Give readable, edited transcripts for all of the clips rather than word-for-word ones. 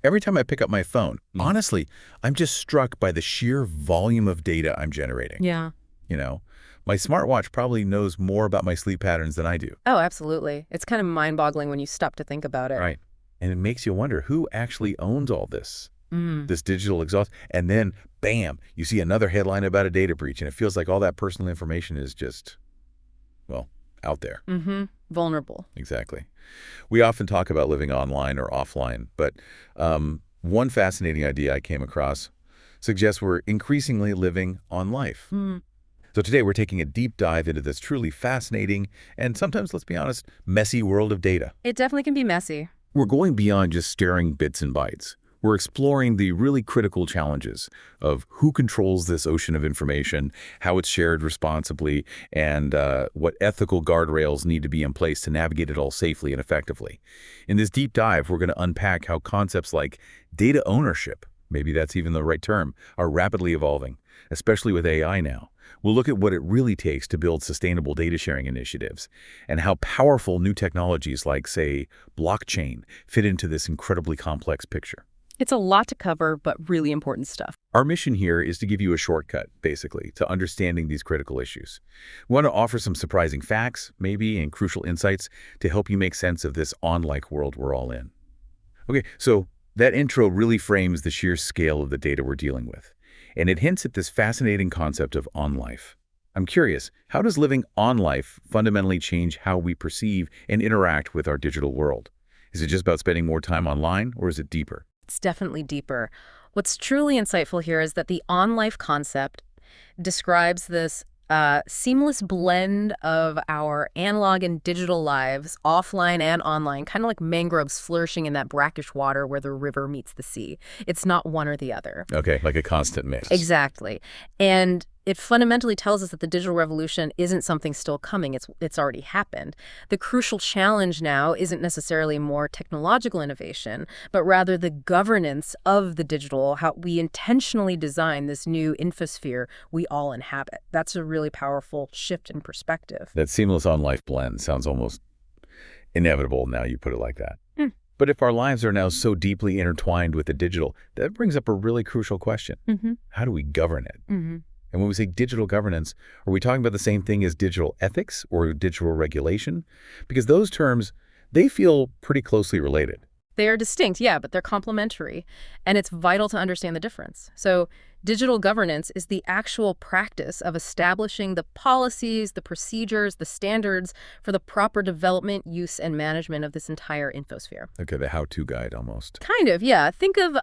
Every time I pick up my phone, honestly, I'm just struck by the sheer volume of data I'm generating. Yeah. You know, my smartwatch probably knows more about my sleep patterns than I do. Oh, absolutely. It's kind of mind-boggling when you stop to think about it. Right. And it makes you wonder who actually owns all this, Mm. this digital exhaust. And then, bam, you see another headline about a data breach, and it feels like all that personal information is just, well, out there. Mm-hmm. Vulnerable. Exactly. We often talk about living online or offline, but one fascinating idea I came across suggests we're increasingly living on life. Mm. So today we're taking a deep dive into this truly fascinating and sometimes, let's be honest, messy world of data. It definitely can be messy. We're going beyond just staring bits and bytes. We're exploring the really critical challenges of who controls this ocean of information, how it's shared responsibly, and what ethical guardrails need to be in place to navigate it all safely and effectively. In this deep dive, we're going to unpack how concepts like data ownership, maybe that's even the right term, are rapidly evolving, especially with AI now. We'll look at what it really takes to build sustainable data sharing initiatives and how powerful new technologies like, say, blockchain fit into this incredibly complex picture. It's a lot to cover, but really important stuff. Our mission here is to give you a shortcut, basically, to understanding these critical issues. We want to offer some surprising facts, maybe, and crucial insights to help you make sense of this on-like world we're all in. Okay, so that intro really frames the sheer scale of the data we're dealing with, and it hints at this fascinating concept of on-life. I'm curious, how does living on life fundamentally change how we perceive and interact with our digital world? Is it just about spending more time online, or is it deeper? It's definitely deeper. What's truly insightful here is that the on-life concept describes this seamless blend of our analog and digital lives, offline and online, kind of like mangroves flourishing in that brackish water where the river meets the sea. It's not one or the other. Okay, like a constant mix. Exactly. And it fundamentally tells us that the digital revolution isn't something still coming. It's already happened. The crucial challenge now isn't necessarily more technological innovation, but rather the governance of the digital, how we intentionally design this new infosphere we all inhabit. That's a really powerful shift in perspective. That seamless on-life blend sounds almost inevitable now you put it like that. Mm. But if our lives are now so deeply intertwined with the digital, that brings up a really crucial question. Mm-hmm. How do we govern it? Mm-hmm. And when we say digital governance, are we talking about the same thing as digital ethics or digital regulation? Because those terms, they feel pretty closely related. They are distinct, yeah, but they're complementary. And it's vital to understand the difference. So digital governance is the actual practice of establishing the policies, the procedures, the standards for the proper development, use, and management of this entire infosphere. Okay, the how-to guide almost. Kind of, yeah. Think of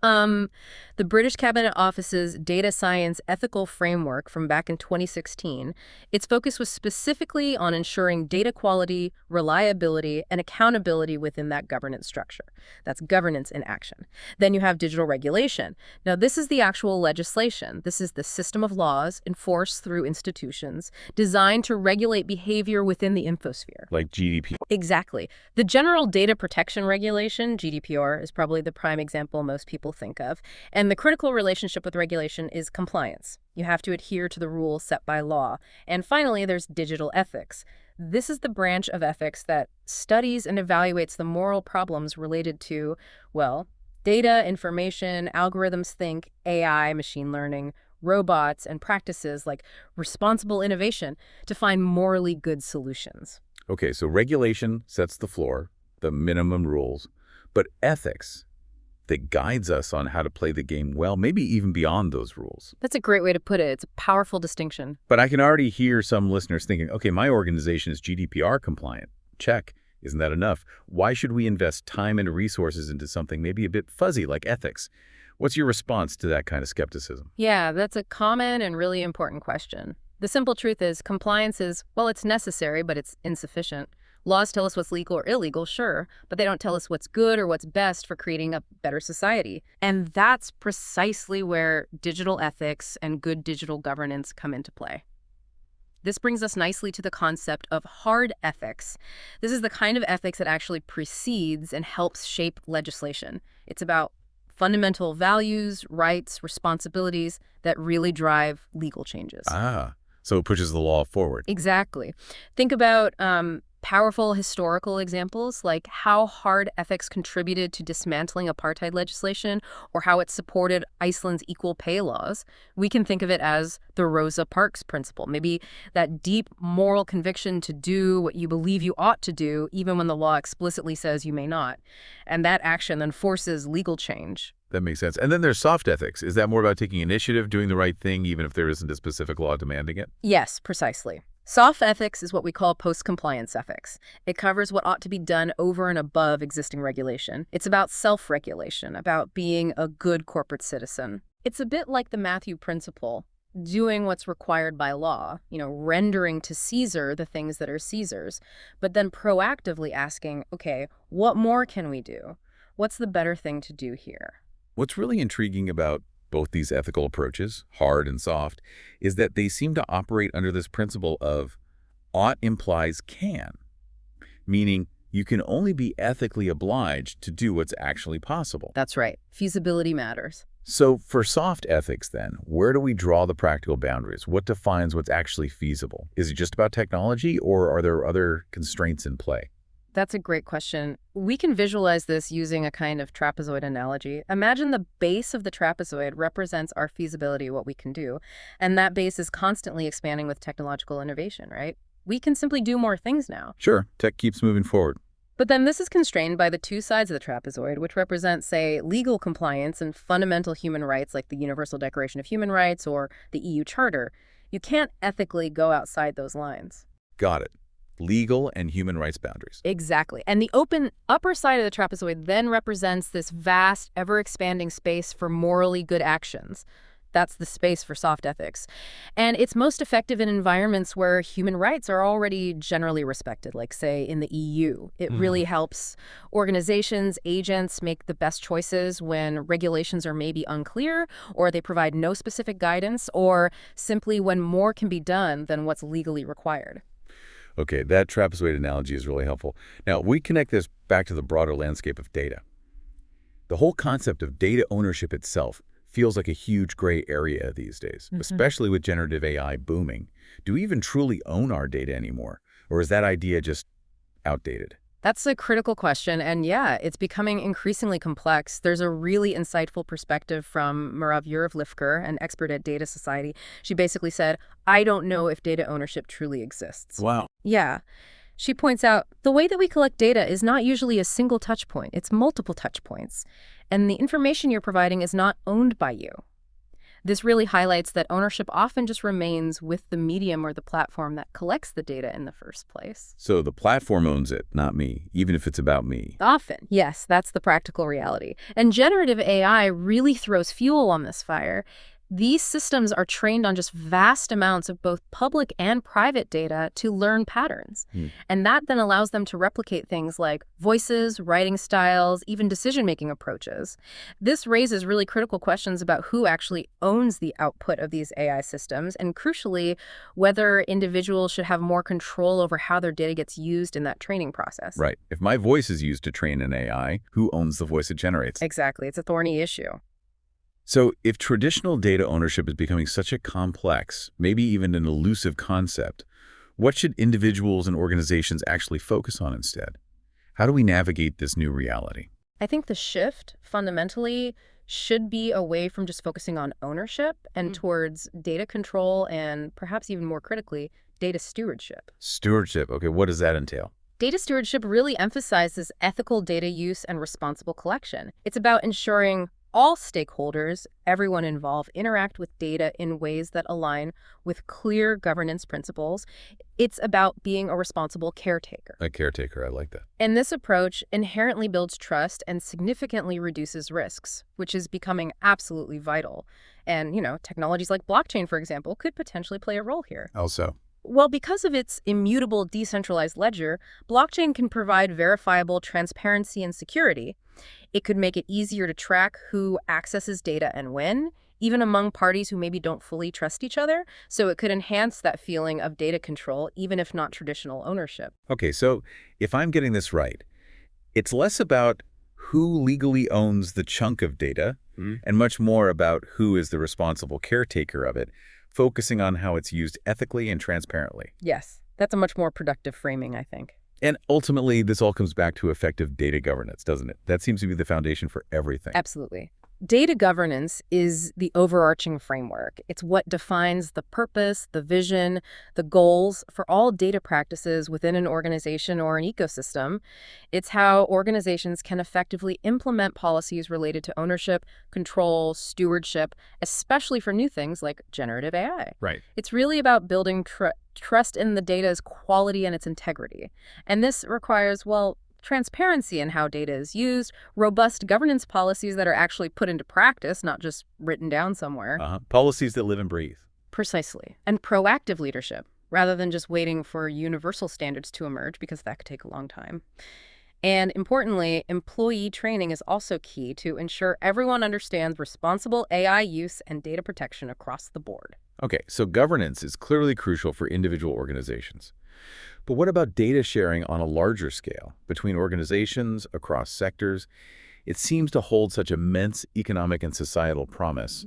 the British Cabinet Office's Data Science Ethical Framework from back in 2016. Its focus was specifically on ensuring data quality, reliability, and accountability within that governance structure. That's governance in action. Then you have digital regulation. Now, this is the actual legislation. This is the system of laws enforced through institutions designed to regulate behavior within the infosphere. Like GDP. Exactly. The General Data Protection Regulation, GDPR, is probably the prime example most people think of. And the critical relationship with regulation is compliance. You have to adhere to the rules set by law. And finally, there's digital ethics. This is the branch of ethics that studies and evaluates the moral problems related to, well, data, information, algorithms think, AI, machine learning, robots, and practices like responsible innovation to find morally good solutions. Okay, so regulation sets the floor, the minimum rules, but ethics that guides us on how to play the game well, maybe even beyond those rules. That's a great way to put it. It's a powerful distinction. But I can already hear some listeners thinking, okay, my organization is GDPR compliant. Check. Isn't that enough? Why should we invest time and resources into something maybe a bit fuzzy like ethics? What's your response to that kind of skepticism? Yeah, that's a common and really important question. The simple truth is compliance is, well, it's necessary, but it's insufficient. Laws tell us what's legal or illegal, sure, but they don't tell us what's good or what's best for creating a better society. And that's precisely where digital ethics and good digital governance come into play. This brings us nicely to the concept of hard ethics. This is the kind of ethics that actually precedes and helps shape legislation. It's about fundamental values, rights, responsibilities that really drive legal changes. So it pushes the law forward. Exactly. Think about Powerful historical examples like how hard ethics contributed to dismantling apartheid legislation or how it supported Iceland's equal pay laws. We can think of it as the Rosa Parks principle, maybe that deep moral conviction to do what you believe you ought to do, even when the law explicitly says you may not. And that action then forces legal change. That makes sense. And then there's soft ethics. Is that more about taking initiative, doing the right thing, even if there isn't a specific law demanding it? Yes, precisely. Soft ethics is what we call post-compliance ethics. It covers what ought to be done over and above existing regulation. It's about self-regulation, about being a good corporate citizen. It's a bit like the Matthew principle, doing what's required by law, rendering to Caesar the things that are Caesar's, but then proactively asking, okay, what more can we do? What's the better thing to do here? What's really intriguing about both these ethical approaches, hard and soft, is that they seem to operate under this principle of ought implies can, meaning you can only be ethically obliged to do what's actually possible. That's right. Feasibility matters. So for soft ethics then, where do we draw the practical boundaries? What defines what's actually feasible? Is it just about technology, or are there other constraints in play? That's a great question. We can visualize this using a kind of trapezoid analogy. Imagine the base of the trapezoid represents our feasibility, what we can do, and that base is constantly expanding with technological innovation, right? We can simply do more things now. Sure, tech keeps moving forward. But then this is constrained by the two sides of the trapezoid, which represent, say, legal compliance and fundamental human rights like the Universal Declaration of Human Rights or the EU Charter. You can't ethically go outside those lines. Got it. Legal and human rights boundaries. Exactly. And the open upper side of the trapezoid then represents this vast, ever-expanding space for morally good actions. That's the space for soft ethics. And it's most effective in environments where human rights are already generally respected, like, say, in the EU. It really helps organizations, agents make the best choices when regulations are maybe unclear, or they provide no specific guidance, or simply when more can be done than what's legally required. Okay, that trapezoid analogy is really helpful. Now, we connect this back to the broader landscape of data. The whole concept of data ownership itself feels like a huge gray area these days, especially with generative AI booming. Do we even truly own our data anymore? Or is that idea just outdated? That's a critical question, and yeah, it's becoming increasingly complex. There's a really insightful perspective from Merav Yurevlifker, an expert at Data Society. She basically said, I don't know if data ownership truly exists. Wow. Yeah. She points out, the way that we collect data is not usually a single touch point. It's multiple touch points. And the information you're providing is not owned by you. This really highlights that ownership often just remains with the medium or the platform that collects the data in the first place. So the platform owns it, not me, even if it's about me. Often, yes, that's the practical reality. And generative AI really throws fuel on this fire. These systems are trained on just vast amounts of both public and private data to learn patterns. And that then allows them to replicate things like voices, writing styles, even decision-making approaches. This raises really critical questions about who actually owns the output of these AI systems, and crucially, whether individuals should have more control over how their data gets used in that training process. Right. If my voice is used to train an AI, who owns the voice it generates? Exactly. It's a thorny issue. So if traditional data ownership is becoming such a complex, maybe even an elusive concept, what should individuals and organizations actually focus on instead? How do we navigate this new reality? I think the shift, fundamentally, should be away from just focusing on ownership and towards data control and, perhaps even more critically, data stewardship. Stewardship. Okay, what does that entail? Data stewardship really emphasizes ethical data use and responsible collection. It's about ensuring all stakeholders, everyone involved, interact with data in ways that align with clear governance principles. It's about being a responsible caretaker. A caretaker, I like that. And this approach inherently builds trust and significantly reduces risks, which is becoming absolutely vital. And, technologies like blockchain, for example, could potentially play a role here. Also, Well, because of its immutable decentralized ledger, blockchain can provide verifiable transparency and security. It could make it easier to track who accesses data and when, even among parties who maybe don't fully trust each other. So it could enhance that feeling of data control, even if not traditional ownership. okay, so if I'm getting this right, it's less about who legally owns the chunk of data and much more about who is the responsible caretaker of it, focusing on how it's used ethically and transparently. Yes, that's a much more productive framing, I think. And ultimately, this all comes back to effective data governance, doesn't it? That seems to be the foundation for everything. Absolutely. Data governance is the overarching framework. It's what defines the purpose, the vision, the goals for all data practices within an organization or an ecosystem. It's how organizations can effectively implement policies related to ownership, control, stewardship, especially for new things like generative AI. Right. It's really about building trust in the data's quality and its integrity. And this requires, well, transparency in how data is used, robust governance policies that are actually put into practice, not just written down somewhere. Policies that live and breathe. Precisely. And proactive leadership, rather than just waiting for universal standards to emerge, because that could take a long time. And importantly, employee training is also key to ensure everyone understands responsible AI use and data protection across the board. Okay, so governance is clearly crucial for individual organizations. But what about data sharing on a larger scale between organizations, across sectors? It seems to hold such immense economic and societal promise,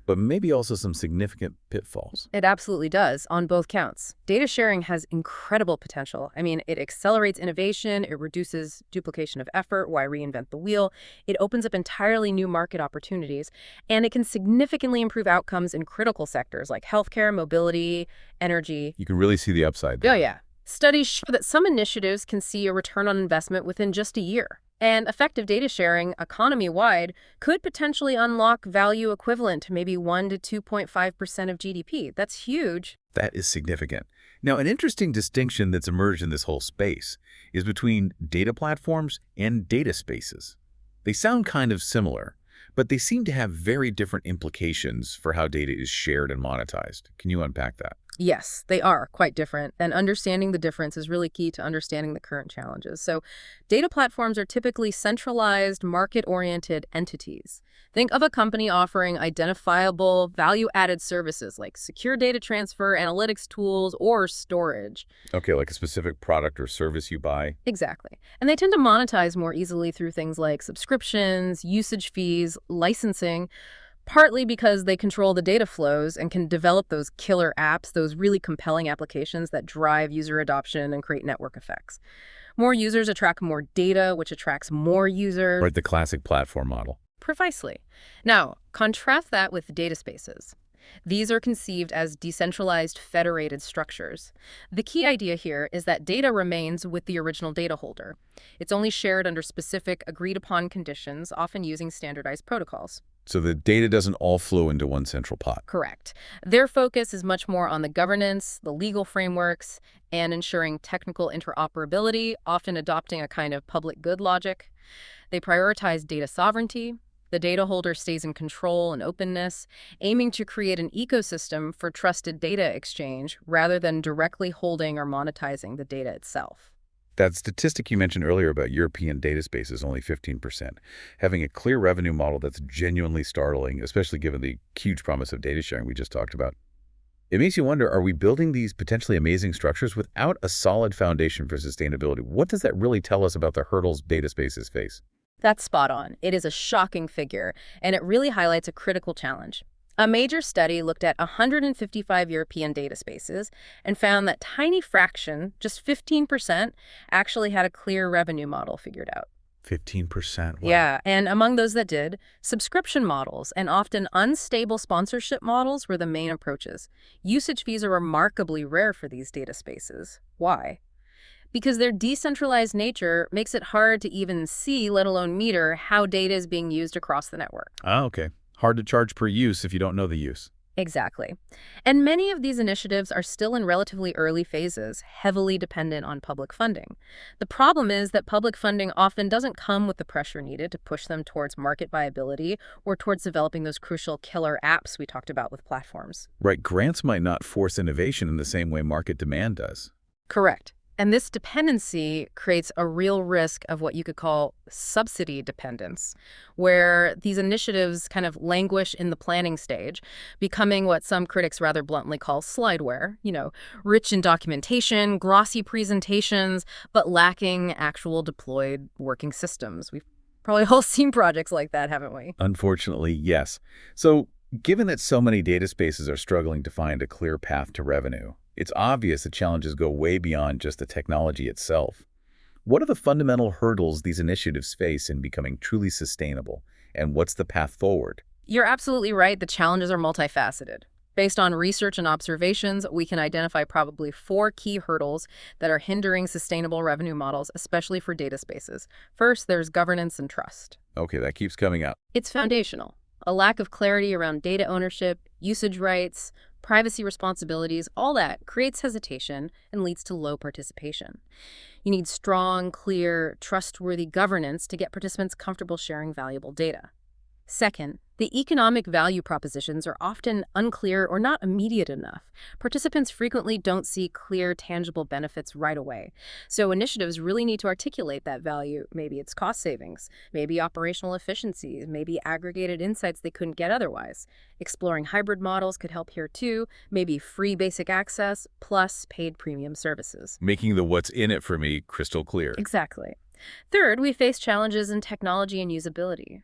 but maybe also some significant pitfalls. It absolutely does, on both counts. Data sharing has incredible potential. I mean, it accelerates innovation, it reduces duplication of effort, why reinvent the wheel, it opens up entirely new market opportunities, and it can significantly improve outcomes in critical sectors like healthcare, mobility, energy. You can really see the upside there. Oh, yeah. Studies show that some initiatives can see a return on investment within just a year. And effective data sharing, economy-wide, could potentially unlock value equivalent to maybe 1 to 2.5% of GDP. That's huge. That is significant. Now, an interesting distinction that's emerged in this whole space is between data platforms and data spaces. They sound kind of similar, but they seem to have very different implications for how data is shared and monetized. Can you unpack that? Yes, they are quite different, and understanding the difference is really key to understanding the current challenges. So, data platforms are typically centralized, market-oriented entities. Think of a company offering identifiable, value-added services like secure data transfer, analytics tools, or storage. Okay, like a specific product or service you buy. Exactly. And they tend to monetize more easily through things like subscriptions, usage fees, licensing, partly because they control the data flows and can develop those killer apps, those really compelling applications that drive user adoption and create network effects. More users attract more data, which attracts more users. Right, the classic platform model. Precisely. Now, contrast that with data spaces. These are conceived as decentralized, federated structures. The key idea here is that data remains with the original data holder. It's only shared under specific, agreed-upon conditions, often using standardized protocols. So the data doesn't all flow into one central pot. Correct. Their focus is much more on the governance, the legal frameworks, and ensuring technical interoperability, often adopting a kind of public good logic. They prioritize data sovereignty. The data holder stays in control and openness, aiming to create an ecosystem for trusted data exchange rather than directly holding or monetizing the data itself. That statistic you mentioned earlier about European data space is only 15%. Having a clear revenue model that's genuinely startling, especially given the huge promise of data sharing we just talked about. It makes you wonder, are we building these potentially amazing structures without a solid foundation for sustainability? What does that really tell us about the hurdles data spaces face? That's spot on. It is a shocking figure, and it really highlights a critical challenge. A major study looked at 155 European data spaces and found that tiny fraction, just 15%, actually had a clear revenue model figured out. 15%? Wow. Yeah, and among those that did, subscription models and often unstable sponsorship models were the main approaches. Usage fees are remarkably rare for these data spaces. Why? Because their decentralized nature makes it hard to even see, let alone meter, how data is being used across the network. Oh, okay. Hard to charge per use if you don't know the use. Exactly. And many of these initiatives are still in relatively early phases, heavily dependent on public funding. The problem is that public funding often doesn't come with the pressure needed to push them towards market viability or towards developing those crucial killer apps we talked about with platforms. Right. Grants might not force innovation in the same way market demand does. Correct. And this dependency creates a real risk of what you could call subsidy dependence, where these initiatives kind of languish in the planning stage, becoming what some critics rather bluntly call slideware, rich in documentation, glossy presentations, but lacking actual deployed working systems. We've probably all seen projects like that, haven't we? Unfortunately, yes. So given that so many data spaces are struggling to find a clear path to revenue, It's obvious the challenges go way beyond just the technology itself. What are the fundamental hurdles these initiatives face in becoming truly sustainable, and what's the path forward? You're absolutely right. The challenges are multifaceted. Based on research and observations, we can identify probably 4 key hurdles that are hindering sustainable revenue models, especially for data spaces. First, there's governance and trust. Okay, that keeps coming up. It's foundational. A lack of clarity around data ownership, usage rights, privacy responsibilities, all that creates hesitation and leads to low participation. You need strong, clear, trustworthy governance to get participants comfortable sharing valuable data. Second, the economic value propositions are often unclear or not immediate enough. Participants frequently don't see clear, tangible benefits right away. So initiatives really need to articulate that value. Maybe it's cost savings, maybe operational efficiencies, maybe aggregated insights they couldn't get otherwise. Exploring hybrid models could help here too, maybe free basic access plus paid premium services. Making the what's in it for me crystal clear. Exactly. Third, we face challenges in technology and usability.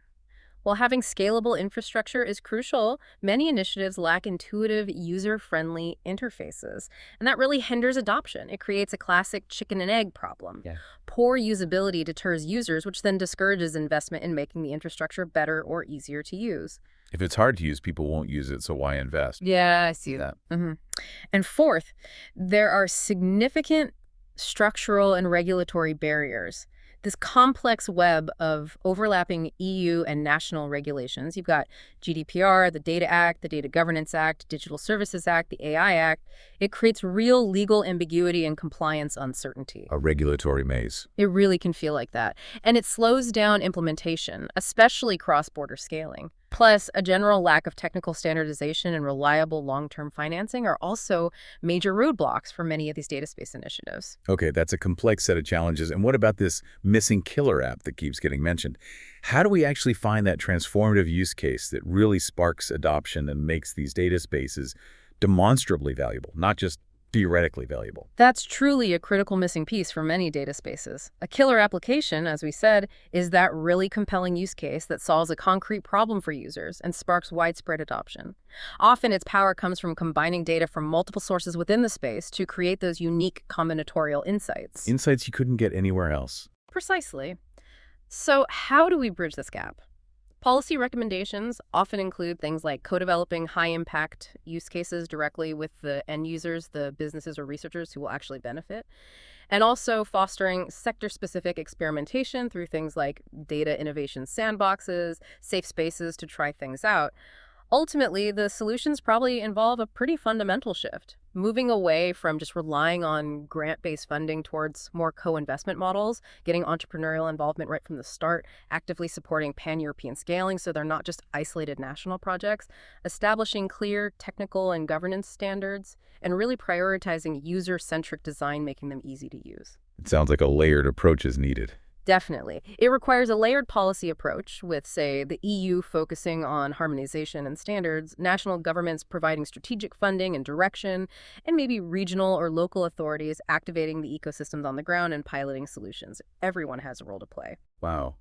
While having scalable infrastructure is crucial, many initiatives lack intuitive, user-friendly interfaces, and that really hinders adoption. It creates a classic chicken and egg problem. Yeah. Poor usability deters users, which then discourages investment in making the infrastructure better or easier to use. If it's hard to use, people won't use it, so why invest? Yeah, I see that. And fourth, there are significant structural and regulatory barriers. This complex web of overlapping EU and national regulations. You've got GDPR, the Data Act, the Data Governance Act, Digital Services Act, the AI Act. It creates real legal ambiguity and compliance uncertainty. A regulatory maze. It really can feel like that. And it slows down implementation, especially cross-border scaling. Plus, a general lack of technical standardization and reliable long-term financing are also major roadblocks for many of these data space initiatives. Okay, that's a complex set of challenges. And what about this missing killer app that keeps getting mentioned? How do we actually find that transformative use case that really sparks adoption and makes these data spaces demonstrably valuable, not just theoretically valuable? That's truly a critical missing piece for many data spaces. A killer application, as we said, is that really compelling use case that solves a concrete problem for users and sparks widespread adoption. Often its power comes from combining data from multiple sources within the space to create those unique combinatorial insights. Insights you couldn't get anywhere else. Precisely. So how do we bridge this gap? Policy recommendations often include things like co-developing high-impact use cases directly with the end users, the businesses or researchers who will actually benefit, and also fostering sector-specific experimentation through things like data innovation sandboxes, safe spaces to try things out. Ultimately, the solutions probably involve a pretty fundamental shift, moving away from just relying on grant-based funding towards more co-investment models, getting entrepreneurial involvement right from the start, actively supporting pan-European scaling so they're not just isolated national projects, establishing clear technical and governance standards, and really prioritizing user-centric design, making them easy to use. It sounds like a layered approach is needed. Definitely. It requires a layered policy approach with, say, the EU focusing on harmonization and standards, national governments providing strategic funding and direction, and maybe regional or local authorities activating the ecosystems on the ground and piloting solutions. Everyone has a role to play. Wow.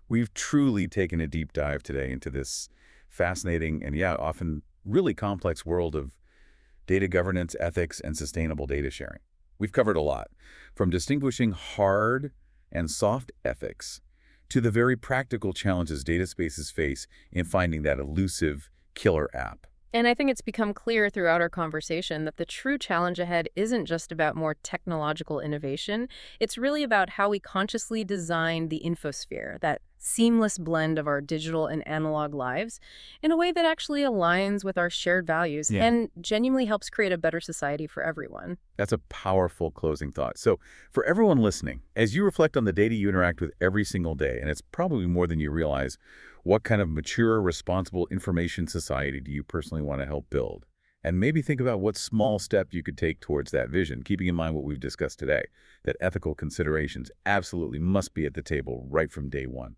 We've truly taken a deep dive today into this fascinating and, yeah, often really complex world of data governance, ethics, and sustainable data sharing. We've covered a lot, from distinguishing hard and soft ethics to the very practical challenges data spaces face in finding that elusive killer app. And I think it's become clear throughout our conversation that the true challenge ahead isn't just about more technological innovation. It's really about how we consciously design the infosphere, that seamless blend of our digital and analog lives, in a way that actually aligns with our shared values and genuinely helps create a better society for everyone. That's a powerful closing thought. So for everyone listening, as you reflect on the data you interact with every single day, and it's probably more than you realize, what kind of mature, responsible information society do you personally want to help build? And maybe think about what small step you could take towards that vision, keeping in mind what we've discussed today, that ethical considerations absolutely must be at the table right from day one.